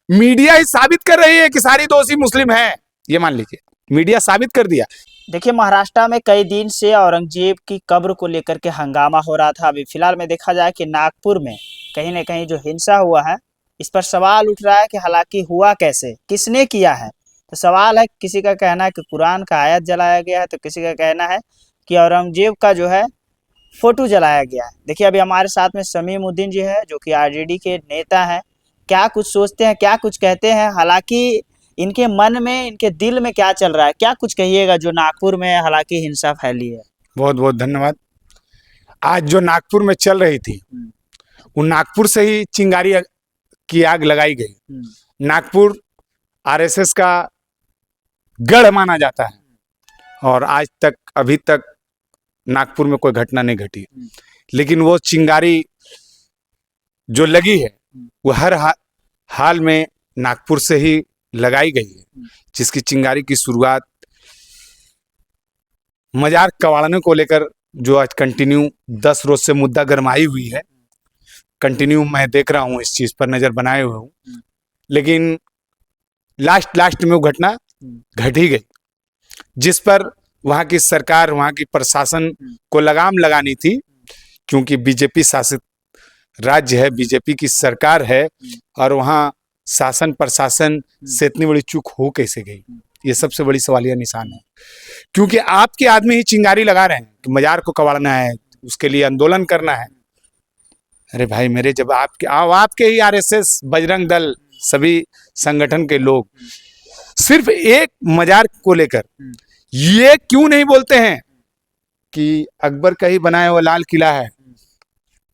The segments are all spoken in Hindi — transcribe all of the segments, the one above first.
मीडिया ही साबित कर रही है कि सारी दोषी मुस्लिम हैं। ये मान लीजिए, मीडिया साबित कर दिया। देखिए, महाराष्ट्र में कई दिन से औरंगजेब की कब्र को लेकर के हंगामा हो रहा था। अभी फिलहाल में देखा जाए कि नागपुर में कहीं न कहीं जो हिंसा हुआ है, इस पर सवाल उठ रहा है कि हालांकि हुआ कैसे, किसने किया है। तो सवाल है, किसी का कहना है कि कुरान का आयत जलाया गया है, तो किसी का कहना है कि औरंगजेब का जो है फोटो जलाया गया है। देखिए, अभी हमारे साथ में समीमुद्दीन जी है, जो कि आरजेडी के नेता हैं। क्या कुछ सोचते हैं, क्या कुछ कहते हैं, हालांकि इनके मन में, इनके दिल में क्या चल रहा है, क्या कुछ कहिएगा जो नागपुर में हालांकि हिंसा फैली है। बहुत बहुत धन्यवाद। आज जो नागपुर में चल रही थी, वो नागपुर से ही चिंगारी की आग लगाई गई। नागपुर आरएसएस का गढ़ माना जाता है, और आज तक, अभी तक नागपुर में कोई घटना नहीं घटी। लेकिन वो चिंगारी जो लगी है, वो हर हाल में नागपुर से ही लगाई गई है, जिसकी चिंगारी की शुरुआत मजार कबाड़ने को लेकर, जो आज कंटिन्यू 10 रोज से मुद्दा गरमाई हुई है। कंटिन्यू मैं देख रहा हूँ, इस चीज पर नजर बनाए हुए हूँ। लेकिन लास्ट में वो घटना घट ही गई, जिस पर वहाँ की सरकार, वहाँ की प्रशासन को लगाम लगानी थी, क्योंकि बीजेपी शासित राज्य है, बीजेपी की सरकार है, और वहाँ शासन प्रशासन से इतनी बड़ी चूक हो कैसे गई, ये सबसे बड़ी सवालिया निशान है। क्योंकि आपके आदमी ही चिंगारी लगा रहे हैं कि मजार को कबाड़ना है, उसके लिए आंदोलन करना है। अरे भाई मेरे, जब आपके ही आरएसएस, बजरंग दल, सभी संगठन के लोग सिर्फ एक मजार को लेकर ये क्यों नहीं बोलते हैं कि अकबर का ही बनाया हुआ लाल किला है,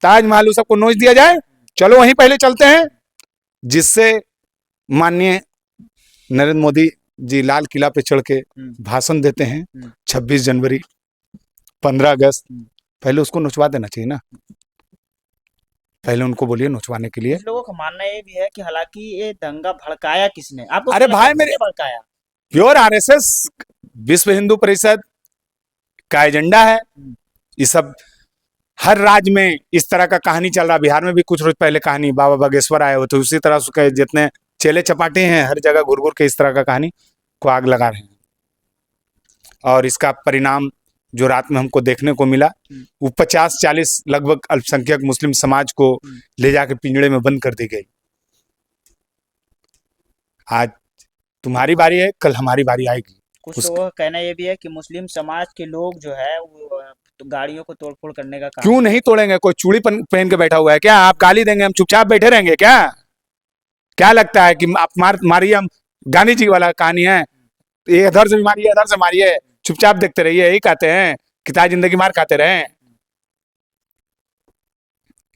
ताजमहल सबको नोच दिया जाए, चलो वहीं पहले चलते हैं, जिससे माननीय नरेंद्र मोदी जी लाल किला पे चढ़ के भाषण देते हैं 26 जनवरी, 15 अगस्त। पहले उसको नोचवा देना चाहिए ना, पहले उनको बोलिए नोचवाने के लिए। लोगों का मानना ये भी है कि हालांकि ये दंगा भड़काया किसने, आपको अरे भाई मेरे, भड़काया प्योर आरएसएस, विश्व हिंदू परिषद का एजेंडा है ये सब। हर राज्य में इस तरह का कहानी चल रहा। बिहार में भी कुछ रोज पहले कहानी बाबा बागेश्वर आए हो, तो उसी तरह से जितने चेले चपाटे हैं, हर जगह घुर घुर के इस तरह का कहानी को आग लगा रहे हैं। और इसका परिणाम जो रात में हमको देखने को मिला, वो 50-40 लगभग अल्पसंख्यक मुस्लिम समाज को ले जाके पिंजड़े में बंद कर दी गई। आज तुम्हारी बारी है, कल हमारी बारी आएगी। कुछ लोगों का कहना ये भी है कि मुस्लिम समाज के लोग जो है वो तो गाड़ियों को तोड़फोड़ करने का काम। क्यों नहीं तोड़ेंगे? कोई चूड़ी पहन के बैठा हुआ है क्या? आप गाली देंगे, हम चुपचाप बैठे रहेंगे क्या? क्या लगता है कि आप मारिए? हम गांधी जी वाला कहानी है, ये इधर से मारिए, इधर से मारिए, चुपचाप देखते रहिए, यही कहते हैं कि ताकि जिंदगी मार खाते रहे।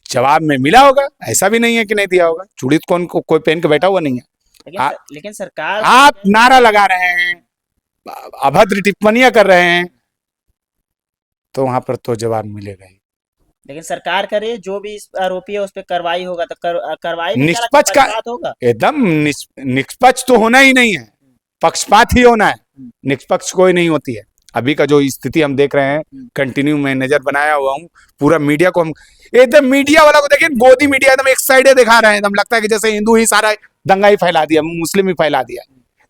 जवाब में मिला होगा, ऐसा भी नहीं है कि नहीं दिया होगा। चूड़ी कौन कोई पहन के बैठा हुआ नहीं है। लेकिन सरकार, आप नारा लगा रहे हैं, अभद्र टिप्पणियां कर रहे हैं, तो वहां पर तो जवाब मिलेगा ही। लेकिन सरकार करे, जो भी इस आरोपी है उस पर कार्रवाई होगा, तो कार्रवाई निष्पक्ष का होगा। एकदम निष्पक्ष तो होना ही नहीं है, पक्षपात ही होना है, निष्पक्ष कोई नहीं होती है। अभी का जो स्थिति हम देख रहे हैं, कंटिन्यू मैं नजर बनाया हुआ हूँ, पूरा मीडिया को हम एकदम, मीडिया वाला को देखिए, गोदी मीडिया एकदम एक साइड दिखा रहे हैं, एकदम लगता है कि जैसे हिंदू ही सारा दंगा ही फैला दिया, मुस्लिम ही फैला दिया।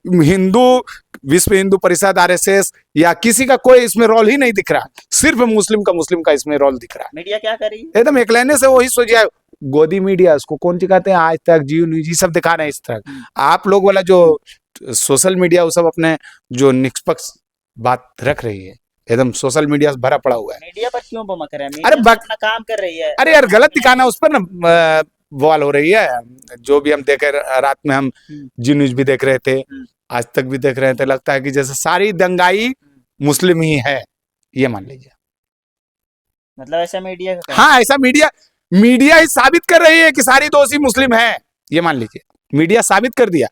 हिंदू, विश्व हिंदू परिषद, आरएसएस या किसी का कोई इसमें रोल ही नहीं दिख रहा, सिर्फ मुस्लिम का इसमें रोल दिख रहा है। मीडिया क्या कर रही है? एकदम एक लेने से वही सोच जाए, गोदी मीडिया, उसको कौन सिखाते हैं, आज तक, जियो न्यूज, ये सब दिखा रहे हैं इस तरह। आप लोग वाला जो सोशल मीडिया, वो सब अपने जो निष्पक्ष बात रख रही है, एकदम सोशल मीडिया से भरा पड़ा हुआ है। मीडिया पर क्यों बमक रहे हैं? अरे अपना काम कर रही है। अरे यार, गलत दिखाना, उस पर ना बवाल हो रही है। जो भी हम देखे, रात में हम जी न्यूज भी देख रहे थे, आज तक भी देख रहे थे, लगता है कि जैसे सारी दंगाई मुस्लिम ही है, ये मान लीजिए। मतलब ऐसा मीडिया का? हाँ, ऐसा मीडिया ही साबित कर रही है कि सारी दोषी मुस्लिम है, ये मान लीजिए। मीडिया साबित कर दिया,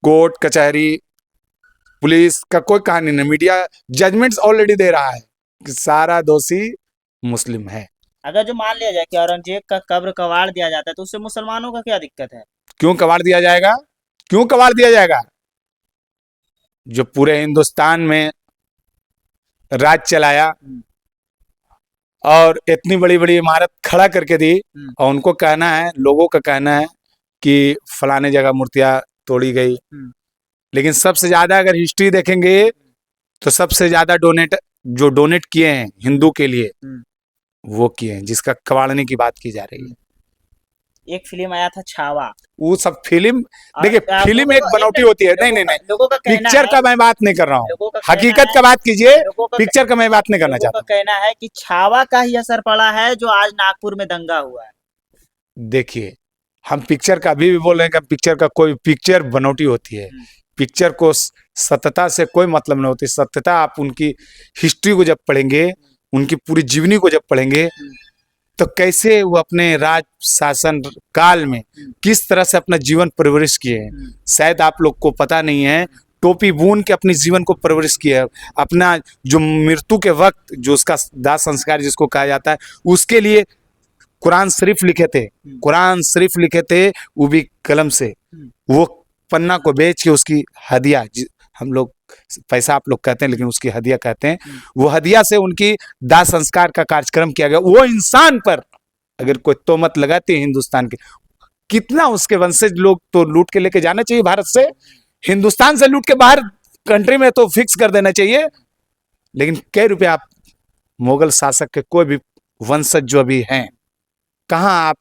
कोर्ट कचहरी पुलिस का कोई कहानी नहीं, मीडिया जजमेंट्स ऑलरेडी दे रहा है कि सारा दोषी मुस्लिम है। अगर जो मान लिया जाए कि औरंगजेब का कब्र कबाड़ दिया जाता है, तो उससे मुसलमानों का क्या दिक्कत है? क्यों कबाड़ दिया जाएगा? क्यों कबाड़ दिया जाएगा? जो पूरे हिंदुस्तान में राज चलाया और इतनी बड़ी बड़ी इमारत खड़ा करके दी, और उनको कहना है, लोगों का कहना है कि फलाने जगह मूर्तियां तोड़ी गई, हम्म। लेकिन सबसे ज्यादा अगर हिस्ट्री देखेंगे तो सबसे ज्यादा डोनेट किए हैं हिंदू के लिए, हम्म। वो किए हैं, जिसका कबाड़ने की बात की जा रही है। एक फिल्म आया था छावा, वो सब फिल्म, और देखिए फिल्म लोगों एक को बनौटी होती है, नहीं नहीं नहीं, लोगों का कहना पिक्चर है, का मैं बात नहीं कर रहा हूँ, लोगों का कहना हकीकत है, का बात कीजिए, लोगों का पिक्चर का मैं बात नहीं करना लोगों चाहता का कहना है कि छावा का ही असर पड़ा है जो आज नागपुर में दंगा हुआ है। हूँ। देखिए, हम पिक्चर का अभी भी बोल रहे हैं कि पिक्चर का कोई पिक्चर बनौटी होती है, पिक्चर को सत्यता से कोई मतलब नहीं होती। सत्यता आप उनकी हिस्ट्री को जब पढ़ेंगे, उनकी पूरी जीवनी को जब पढ़ेंगे, तो कैसे वो अपने राज शासन काल में किस तरह से अपना जीवन परवरिश किए हैं, शायद आप लोग को पता नहीं है। टोपी बुन के अपने जीवन को परवरिश किया है, अपना जो मृत्यु के वक्त जो उसका दाह संस्कार जिसको कहा जाता है, उसके लिए कुरान शरीफ लिखे थे, कुरान शरीफ लिखे थे, वो भी कलम से। वो पन्ना को बेच के उसकी हदिया, हम लोग पैसा आप लोग कहते हैं लेकिन उसकी हदिया कहते हैं, वो हदिया से उनकी दाह संस्कार का कार्यक्रम किया गया। वो इंसान पर अगर कोई तोहमत लगाते हैं हिंदुस्तान के, कितना उसके वंशज लोग तो लूट के लेके जाना चाहिए भारत से, हिंदुस्तान से लूट के बाहर कंट्री में तो फिक्स कर देना चाहिए। लेकिन कई रुपए आप मुगल शासक के कोई भी वंशज जो अभी हैं, कहाँ आप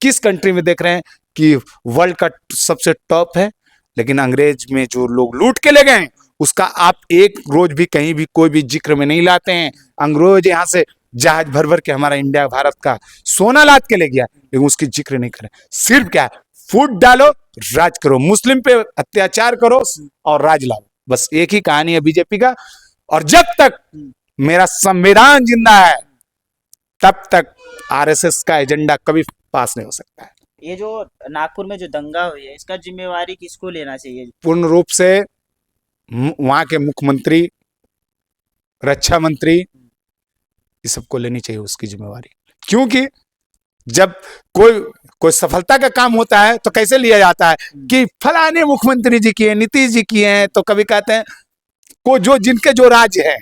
किस कंट्री में देख रहे हैं कि वर्ल्ड का सबसे टॉप है, लेकिन अंग्रेज में जो लोग लूट के ले गए उसका आप एक रोज भी कहीं भी कोई भी जिक्र में नहीं लाते हैं। अंग्रेज यहाँ से जहाज भर भर के हमारा इंडिया भारत का सोना लाद के ले गया, लेकिन उसकी जिक्र नहीं करें। सिर्फ क्या है, फूट डालो, राज करो, मुस्लिम पे अत्याचार करो और राज लाओ, बस एक ही कहानी है बीजेपी का। और जब तक मेरा संविधान जिंदा है तब तक आरएसएस का एजेंडा कभी पास नहीं हो सकता है। ये जो नागपुर में जो दंगा हुई है, इसका जिम्मेवारी किसको लेना चाहिए? पूर्ण रूप से वहां के मुख्यमंत्री, रक्षा मंत्री, इस सबको लेनी चाहिए उसकी जिम्मेवारी। क्योंकि जब कोई सफलता का काम होता है तो कैसे लिया जाता है कि फलाने मुख्यमंत्री जी किए, नीतीश जी किए हैं, तो कभी कहते हैं को जो जिनके जो राज्य है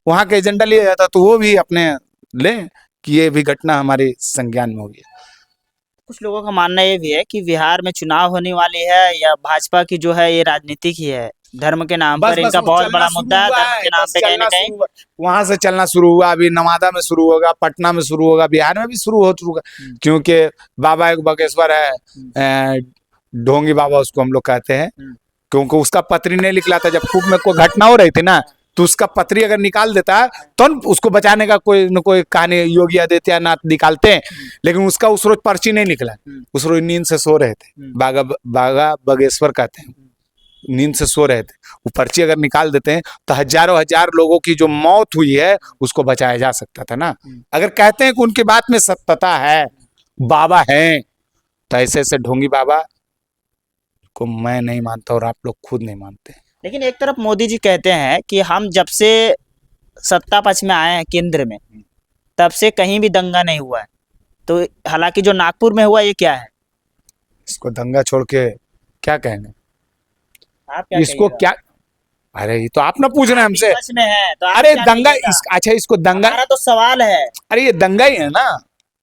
वहां का एजेंडा लिया जाता है, तो वो भी अपने ले कि ये भी घटना हमारे संज्ञान में होगी। कुछ लोगों का मानना ये भी है कि बिहार में चुनाव होने वाली है, या भाजपा की जो है ये राजनीतिक ही है, धर्म के नाम पर इनका बहुत बड़ा मुद्दा है, धर्म के नाम पे कहीं ना कहीं वहां से चलना शुरू हुआ, अभी नवादा में शुरू होगा, पटना में शुरू होगा, बिहार में भी शुरू हो चुका, क्योंकि बाबा एक बागेश्वर है, ढोंगी बाबा उसको हम लोग कहते हैं, क्योंकि उसका पत्री नहीं निकला था जब खूब में कोई घटना हो रही थी ना, तो उसका पत्री अगर निकाल देता है तो उसको बचाने का कोई न कोई कहानी योगी आदित्यनाथ निकालते हैं, लेकिन उसका उस रोज पर्ची नहीं निकला, उस रोज नींद से सो रहे थे, बागा बागेश्वर कहते हैं, नींद से सो रहे थे। वो पर्ची अगर निकाल देते हैं तो हजारों हजार लोगों की जो मौत हुई है उसको बचाया जा सकता था ना। अगर कहते हैं कि उनकी बात में सत्यता है, बाबा हैं, तो ऐसे ऐसे ढोंगी बाबा को मैं नहीं मानता और आप लोग खुद नहीं मानते। लेकिन एक तरफ मोदी जी कहते हैं कि हम जब से सत्ता पक्ष में आए हैं केंद्र में, तब से कहीं भी दंगा नहीं हुआ है, तो हालांकि जो नागपुर में हुआ ये क्या है? इसको दंगा छोड़ के क्या कहने, आप क्या इसको कहिएगा? क्या, अरे ये तो आप ना पूछ रहे हैं हमसे, पक्ष में है तो आप अरे क्या दंगा कहिएगा? अच्छा इसको दंगा, हमारा तो सवाल है। अरे ये दंगा ही है ना,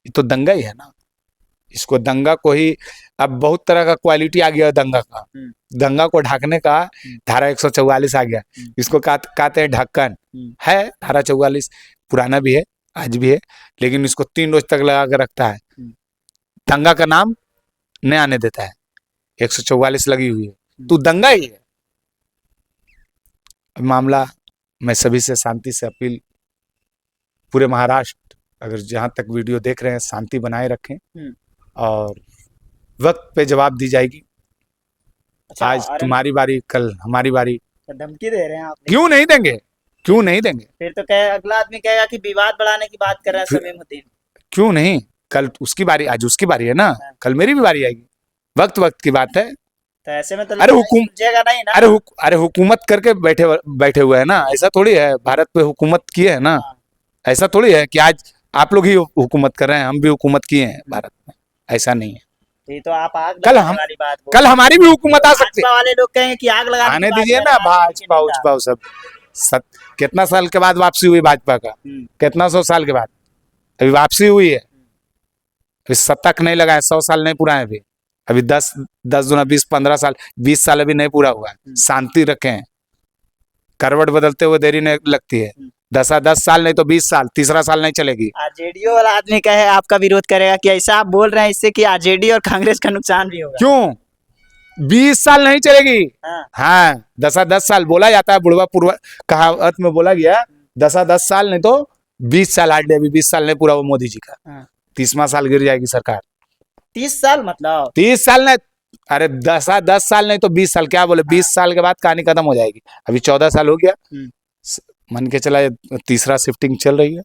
ये तो दंगा ही है ना। इसको दंगा को ही, अब बहुत तरह का क्वालिटी आ गया है दंगा का, दंगा को ढकने का धारा 144 आ गया, इसको कहते हैं ढक्कन है। धारा 44 पुराना भी है, आज भी है, लेकिन इसको 3 रोज तक लगा कर रखता है, दंगा का नाम नहीं आने देता है, 144 लगी हुई है, तो दंगा ही है। मामला मैं सभी से शांति से अपील, पूरे महाराष्ट्र अगर जहां तक वीडियो देख रहे हैं, शांति बनाए रखें और वक्त पे जवाब दी जाएगी। अच्छा, आज तुम्हारी बारी, कल हमारी बारी। धमकी दे रहे हैं आप? क्यों नहीं देंगे, क्यों नहीं देंगे? फिर तो अगला आदमी कहेगा कि विवाद बढ़ाने की बात कर रहे हैं समीमुद्दीन। क्यों नहीं, कल उसकी बारी, आज उसकी बारी है ना, कल मेरी भी बारी आएगी, वक्त वक्त की बात है। तो ऐसे में तो अरे नहीं ना। अरे हुकूमत करके बैठे हुए है ना, ऐसा थोड़ी है, भारत पे हुकूमत किए है ना, ऐसा थोड़ी है कि आज आप लोग ही हुकूमत कर रहे हैं, हम भी हुकूमत किए हैं भारत में, ऐसा नहीं है। तो आप आग वाली बात कल हमारी भी हुकूमत आ सकती है। वाले लोग कहेंगे कि आग लगाने आने दीजिए ना, भाजपा उजपा सब कितना साल के बाद वापसी हुई भाजपा का, कितना 100 साल के बाद अभी वापसी हुई है, अभी सत्ता नहीं लगा है, 100 साल नहीं पूरा है अभी, अभी 10 दूना 20 15 साल 20 साल अभी नहीं पूरा हुआ है। शांति रखें, करवट बदलते हुए देरी नहीं लगती है। 10 साल नहीं तो 20 साल, तीसरा साल नहीं चलेगी। आरजेडी वाला आदमी कहे आपका विरोध करेगा कि ऐसा आप बोल रहे हैं इससे कि आरजेडी और कांग्रेस का नुकसान भी होगा। क्यों? 20 साल नहीं चलेगी। हाँ। हाँ, 10 साल बोला जाता है, बुढ़वा पूर्व कहावत में बोला गया 10 साल नहीं तो 20 साल। हार्डली अभी 20 साल नहीं पूरा वो मोदी जी का। हाँ। 30वां साल गिर जाएगी सरकार। 30 साल मतलब 30 साल नहीं, अरे 10 साल नहीं तो 20 साल, क्या बोले 20 साल के बाद कहानी खत्म हो जाएगी। अभी 14 साल हो गया, मन के चला तीसरा शिफ्टिंग चल रही है।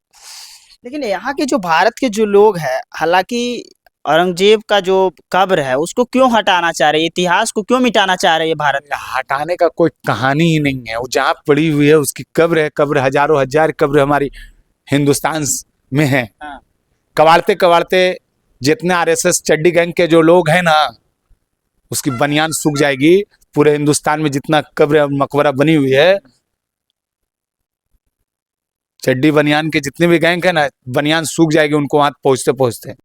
लेकिन यहाँ के जो भारत के जो लोग हैं, हालांकि औरंगजेब का जो कब्र है उसको क्यों हटाना चाह रहे हैं, इतिहास को क्यों मिटाना चाह रहे हैं भारत का? हटाने का कोई कहानी ही नहीं है। वो जहाँ पड़ी हुई है उसकी कब्र है। कब्र हजारों हजार कब्र हमारी हिंदुस्तान में है। हाँ। कबाड़ते कबाड़ते जितने आरएसएस चड्डी गैंग के जो लोग हैं ना, उसकी बनियान सूख जाएगी। पूरे हिंदुस्तान में जितना कब्र मकबरा बनी हुई है, चड्डी बनियान के जितने भी गैंग है ना, बनियान सूख जाएगी उनको वहां पहुंचते पहुंचते।